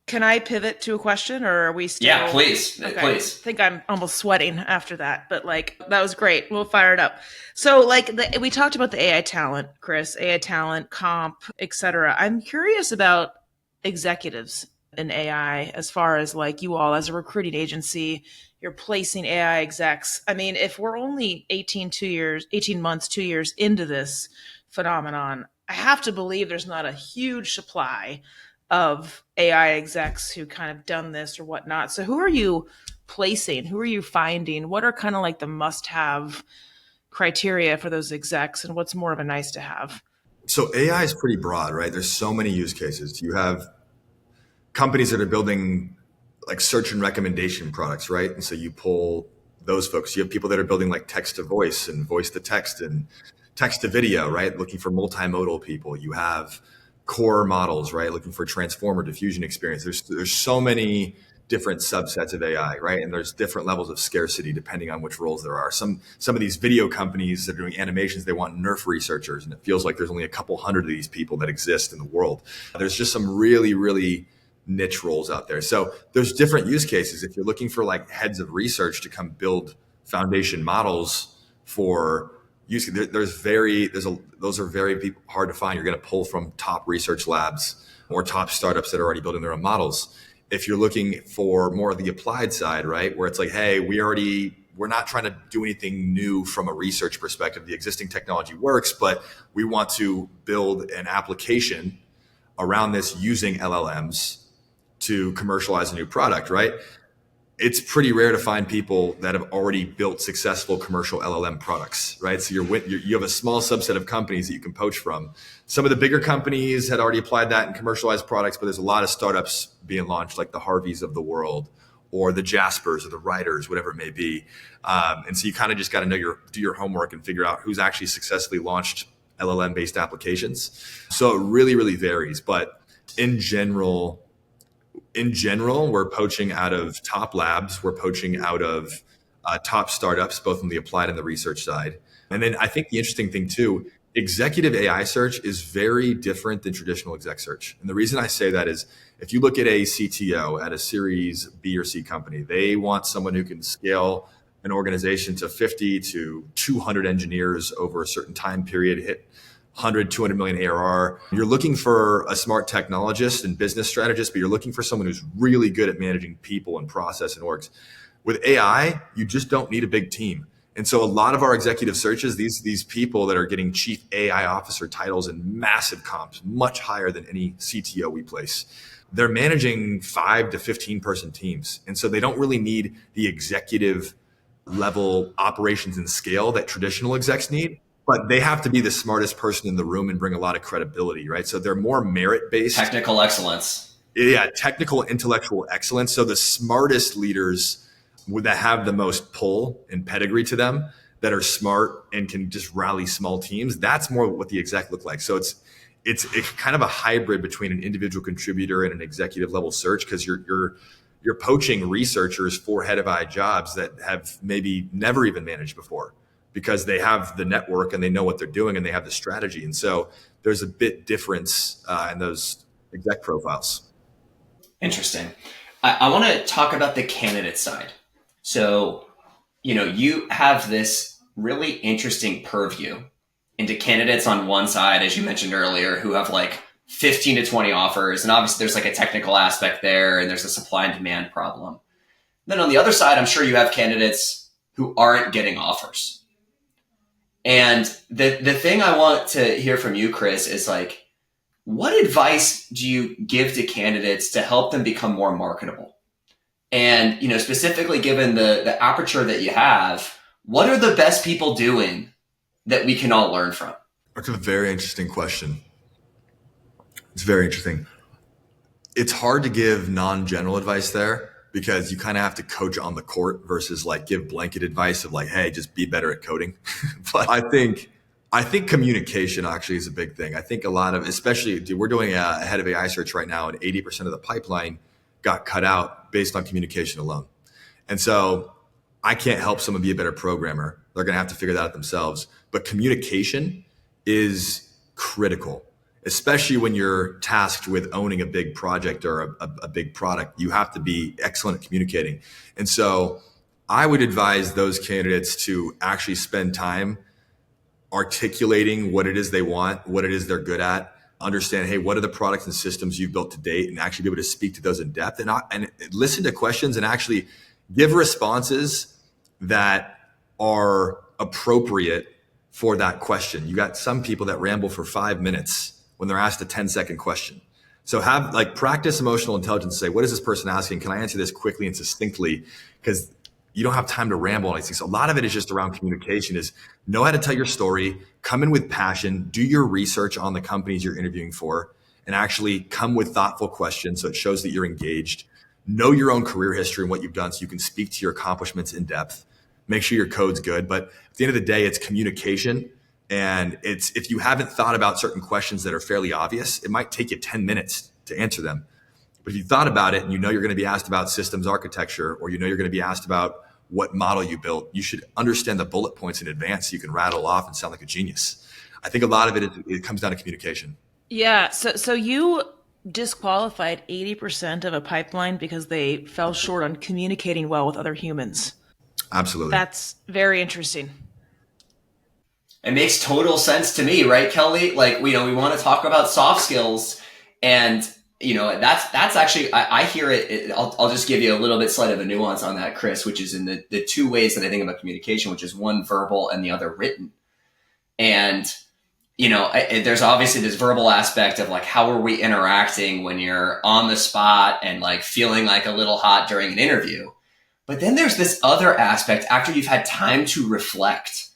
Can I pivot to a question, or are we still? Yeah, please. Okay. Please. I think I'm almost sweating after that, but like, that was great. We'll fire it up. So like we talked about the AI talent, Chris, AI talent, comp, etc. I'm curious about executives in AI, as far as like you all as a recruiting agency, you're placing AI execs. I mean, if we're only 18 months, 2 years into this phenomenon, I have to believe there's not a huge supply of AI execs who kind of done this or whatnot. So who are you placing? Who are you finding? What are kind of like the must-have criteria for those execs, and what's more of a nice to have? So AI is pretty broad, right? There's so many use cases. You have companies that are building like search and recommendation products, right? And so you pull those folks. You have people that are building like text to voice and voice to text and text to video, right? Looking for multimodal people. You have core models, right? Looking for transformer diffusion experience. There's so many different subsets of AI, right? And there's different levels of scarcity depending on which roles there are. Some of these video companies that are doing animations, they want NERF researchers, and it feels like there's only a couple hundred of these people that exist in the world. There's just some really, really niche roles out there. So there's different use cases. If you're looking for like heads of research to come build foundation models for use, those are very hard to find. You're going to pull from top research labs or top startups that are already building their own models. If you're looking for more of the applied side, right, where it's like, hey, we're not trying to do anything new from a research perspective. The existing technology works, but we want to build an application around this using LLMs to commercialize a new product, right? It's pretty rare to find people that have already built successful commercial LLM products, right? So you have a small subset of companies that you can poach from. Some of the bigger companies had already applied that and commercialized products, but there's a lot of startups being launched, like the Harveys of the world, or the Jaspers, or the Writers, whatever it may be. And so you kind of just got to do your homework and figure out who's actually successfully launched LLM-based applications. So it really, really varies. But in general, we're poaching out of top labs. We're poaching out of top startups, both on the applied and the research side. And then I think the interesting thing too, executive AI search is very different than traditional exec search. And the reason I say that is if you look at a CTO at a series B or C company, they want someone who can scale an organization to 50 to 200 engineers over a certain time period, hit 100, 200 million ARR. You're looking for a smart technologist and business strategist, but you're looking for someone who's really good at managing people and process and orgs. With AI, you just don't need a big team. And so a lot of our executive searches, these people that are getting chief AI officer titles and massive comps, much higher than any CTO we place, they're managing 5 to 15 person teams. And so they don't really need the executive level operations and scale that traditional execs need. But they have to be the smartest person in the room and bring a lot of credibility, right? So they're more merit-based. Technical excellence. Yeah, technical, intellectual excellence. So the smartest leaders that have the most pull and pedigree to them, that are smart and can just rally small teams, that's more what the exec look like. So it's kind of a hybrid between an individual contributor and an executive level search, because you're poaching researchers for head of AI jobs that have maybe never even managed before, because they have the network and they know what they're doing and they have the strategy. And so there's a bit difference in those exec profiles. Interesting. I want to talk about the candidate side. So, you have this really interesting purview into candidates on one side, as you mentioned earlier, who have like 15 to 20 offers. And obviously there's like a technical aspect there, and there's a supply and demand problem. Then on the other side, I'm sure you have candidates who aren't getting offers. And the thing I want to hear from you, Chris, is like, what advice do you give to candidates to help them become more marketable? And, specifically given the aperture that you have, what are the best people doing that we can all learn from? That's a very interesting question. It's very interesting. It's hard to give non-general advice there, because you kind of have to coach on the court versus like give blanket advice of like, hey, just be better at coding. But I think communication actually is a big thing. I think a lot of, especially, dude, we're doing a head of AI search right now, and 80% of the pipeline got cut out based on communication alone. And so I can't help someone be a better programmer. They're going to have to figure that out themselves. But communication is critical, especially when you're tasked with owning a big project or a big product. You have to be excellent at communicating. And so I would advise those candidates to actually spend time articulating what it is they want, what it is they're good at, understand, hey, what are the products and systems you've built to date, and actually be able to speak to those in depth and listen to questions and actually give responses that are appropriate for that question. You got some people that ramble for 5 minutes when they're asked a 10-second question. So have like practice emotional intelligence. Say, what is this person asking? Can I answer this quickly and succinctly? Because you don't have time to ramble on these things. A lot of it is just around communication, is know how to tell your story, come in with passion, do your research on the companies you're interviewing for, and actually come with thoughtful questions so it shows that you're engaged. Know your own career history and what you've done so you can speak to your accomplishments in depth. Make sure your code's good. But at the end of the day, it's communication. And it's, if you haven't thought about certain questions that are fairly obvious, it might take you 10 minutes to answer them. But if you thought about it and you know you're going to be asked about systems architecture, or you know you're going to be asked about what model you built, you should understand the bullet points in advance so you can rattle off and sound like a genius. I think a lot of it comes down to communication. Yeah. So you disqualified 80% of a pipeline because they fell short on communicating well with other humans. Absolutely. That's very interesting. It makes total sense to me, right, Kelli? Like, we want to talk about soft skills, and that's actually, I hear it. I'll just give you a little bit slight of a nuance on that, Chris, which is in the two ways that I think about communication, which is one verbal and the other written. And there's obviously this verbal aspect of like, how are we interacting when you're on the spot and like feeling like a little hot during an interview? But then there's this other aspect after you've had time to reflect.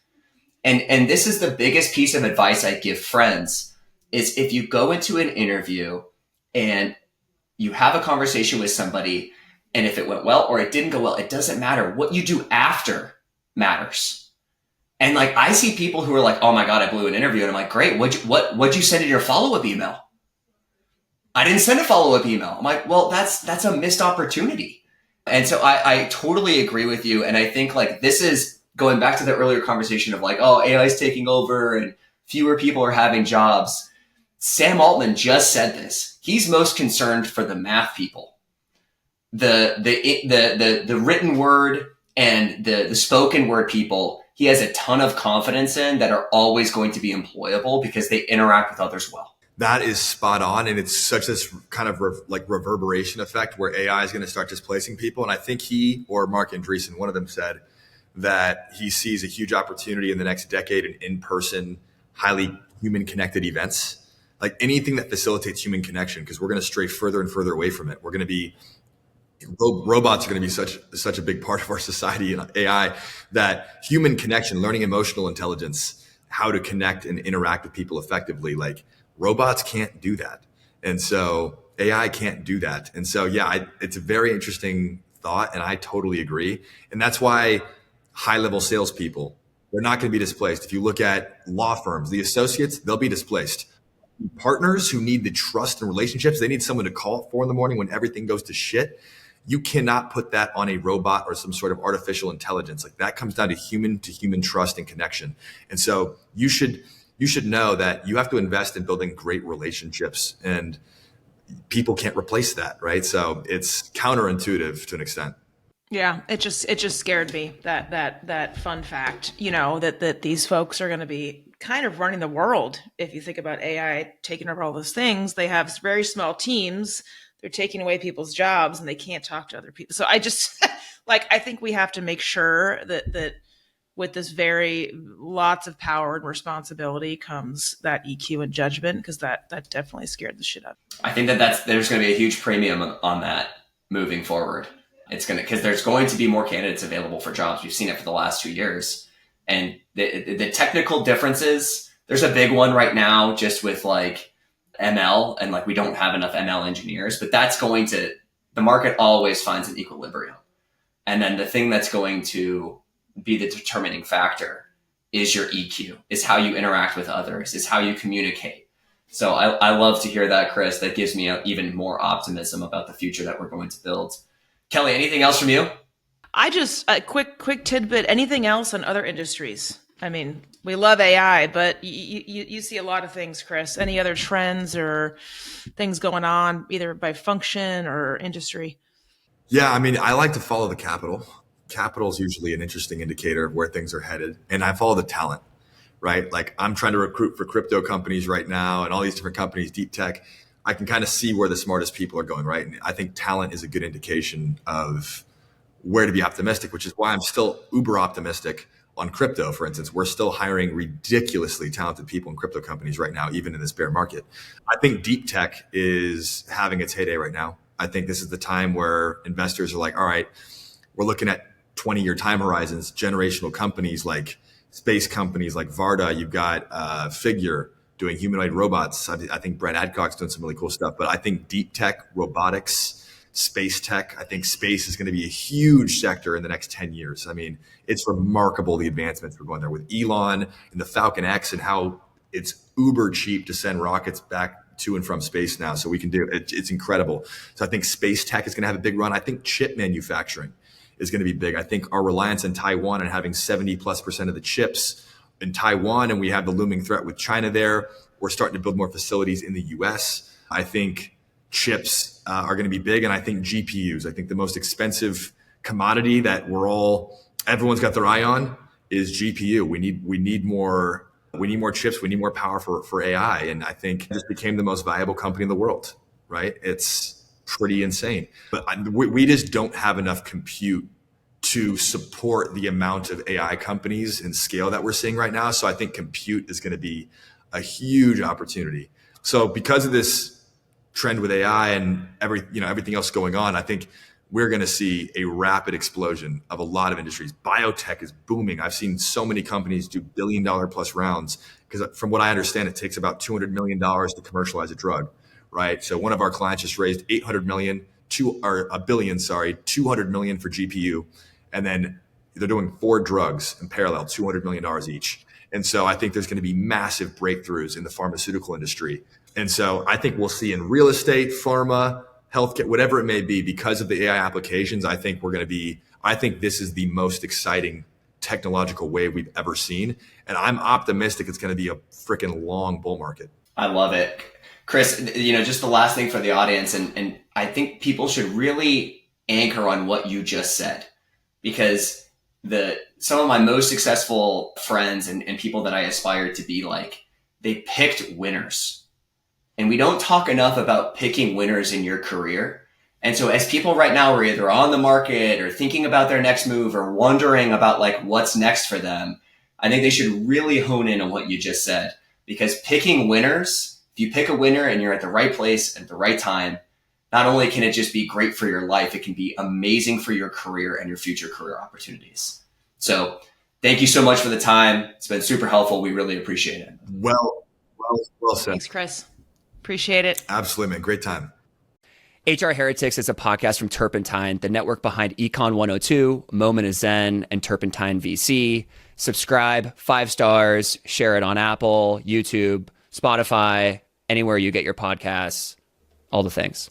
And this is the biggest piece of advice I give friends, is if you go into an interview and you have a conversation with somebody, and if it went well or it didn't go well, it doesn't matter. What you do after matters. And like, I see people who are like, oh my God, I blew an interview. And I'm like, great. What'd you send in your follow-up email? I didn't send a follow-up email. I'm like, well, that's a missed opportunity. And so I totally agree with you. And I think like, this is going back to the earlier conversation of like, oh, AI is taking over and fewer people are having jobs. Sam Altman just said this. He's most concerned for the math people. The written word and the spoken word people, he has a ton of confidence in, that are always going to be employable because they interact with others well. That is spot on. And it's such this kind of reverberation effect where AI is going to start displacing people. And I think he or Mark Andreessen, one of them, said that he sees a huge opportunity in the next decade in in-person, highly human connected events, like anything that facilitates human connection, because we're going to stray further and further away from it. We're going to be, robots are going to be such a big part of our society and AI, that human connection, learning emotional intelligence, how to connect and interact with people effectively, like robots can't do that. And so AI can't do that. And so, yeah, it's a very interesting thought, and I totally agree. And that's why high-level salespeople, they're not going to be displaced. If you look at law firms, the associates, they'll be displaced. Partners who need the trust and relationships, they need someone to call at 4 a.m. when everything goes to shit. You cannot put that on a robot or some sort of artificial intelligence. Like, that comes down to human trust and connection. And so you should know that you have to invest in building great relationships, and people can't replace that, right? So it's counterintuitive to an extent. Yeah, it just scared me, that fun fact, that these folks are going to be kind of running the world. If you think about AI taking over all those things, they have very small teams. They're taking away people's jobs and they can't talk to other people. So I just I think we have to make sure that with this very lots of power and responsibility comes that EQ and judgment, because that definitely scared the shit out of me. I think there's going to be a huge premium on that moving forward. Because there's going to be more candidates available for jobs. We've seen it for the last 2 years. And the technical differences, there's a big one right now just with like ML, and like we don't have enough ML engineers, but that's going to the market always finds an equilibrium. And then the thing that's going to be the determining factor is your EQ, is how you interact with others, is how you communicate. So I love to hear that, Chris. That gives me even more optimism about the future that we're going to build. Kelli, anything else from you? I just a quick tidbit. Anything else on other industries? I mean, we love AI, but you see a lot of things, Chris. Any other trends or things going on, either by function or industry? Yeah, I mean, I like to follow the capital. Capital is usually an interesting indicator of where things are headed. And I follow the talent, right? Like I'm trying to recruit for crypto companies right now and all these different companies, deep tech. I can kind of see where the smartest people are going, right? And I think talent is a good indication of where to be optimistic, which is why I'm still uber optimistic on crypto. For instance, we're still hiring ridiculously talented people in crypto companies right now, even in this bear market. I think deep tech is having its heyday right now. I think this is the time where investors are like, all right, we're looking at 20-year time horizons, generational companies like space companies like Varda. You've got Figure doing humanoid robots. I think Brent Adcock's doing some really cool stuff. But I think deep tech, robotics, space tech, I think space is going to be a huge sector in the next 10 years. I mean, it's remarkable the advancements we're going there with Elon and the Falcon X and how it's uber cheap to send rockets back to and from space now. So we can do it. It's incredible. So I think space tech is going to have a big run. I think chip manufacturing is going to be big. I think our reliance in Taiwan and having 70+% of the chips in Taiwan, and we have the looming threat with China there. We're starting to build more facilities in the US. I think chips are going to be big. And I think GPUs, I think the most expensive commodity that everyone's got their eye on is GPU. We need more chips. We need more power for AI. And I think it just became the most valuable company in the world, right? It's pretty insane. But we just don't have enough compute to support the amount of AI companies and scale that we're seeing right now. So I think compute is going to be a huge opportunity. So because of this trend with AI and everything else going on, I think we're going to see a rapid explosion of a lot of industries. Biotech is booming. I've seen so many companies do $1 billion plus rounds because from what I understand, it takes about $200 million to commercialize a drug, right? So one of our clients just raised $200 million for GPU. And then they're doing 4 drugs in parallel, $200 million each. And so I think there's going to be massive breakthroughs in the pharmaceutical industry. And so I think we'll see in real estate, pharma, healthcare, whatever it may be, because of the AI applications, I think this is the most exciting technological wave we've ever seen. And I'm optimistic it's going to be a freaking long bull market. I love it. Chris, just the last thing for the audience, and I think people should really anchor on what you just said, because some of my most successful friends and people that I aspire to be like, they picked winners. And we don't talk enough about picking winners in your career. And so as people right now are either on the market or thinking about their next move or wondering about like what's next for them, I think they should really hone in on what you just said, because picking winners, if you pick a winner and you're at the right place at the right time, not only can it just be great for your life, it can be amazing for your career and your future career opportunities. So thank you so much for the time. It's been super helpful. We really appreciate it. Well said. Thanks, Chris. Appreciate it. Absolutely, man. Great time. HR Heretics is a podcast from Turpentine, the network behind Econ 102, Moment of Zen, and Turpentine VC. Subscribe, 5 stars, share it on Apple, YouTube, Spotify, anywhere you get your podcasts, all the things.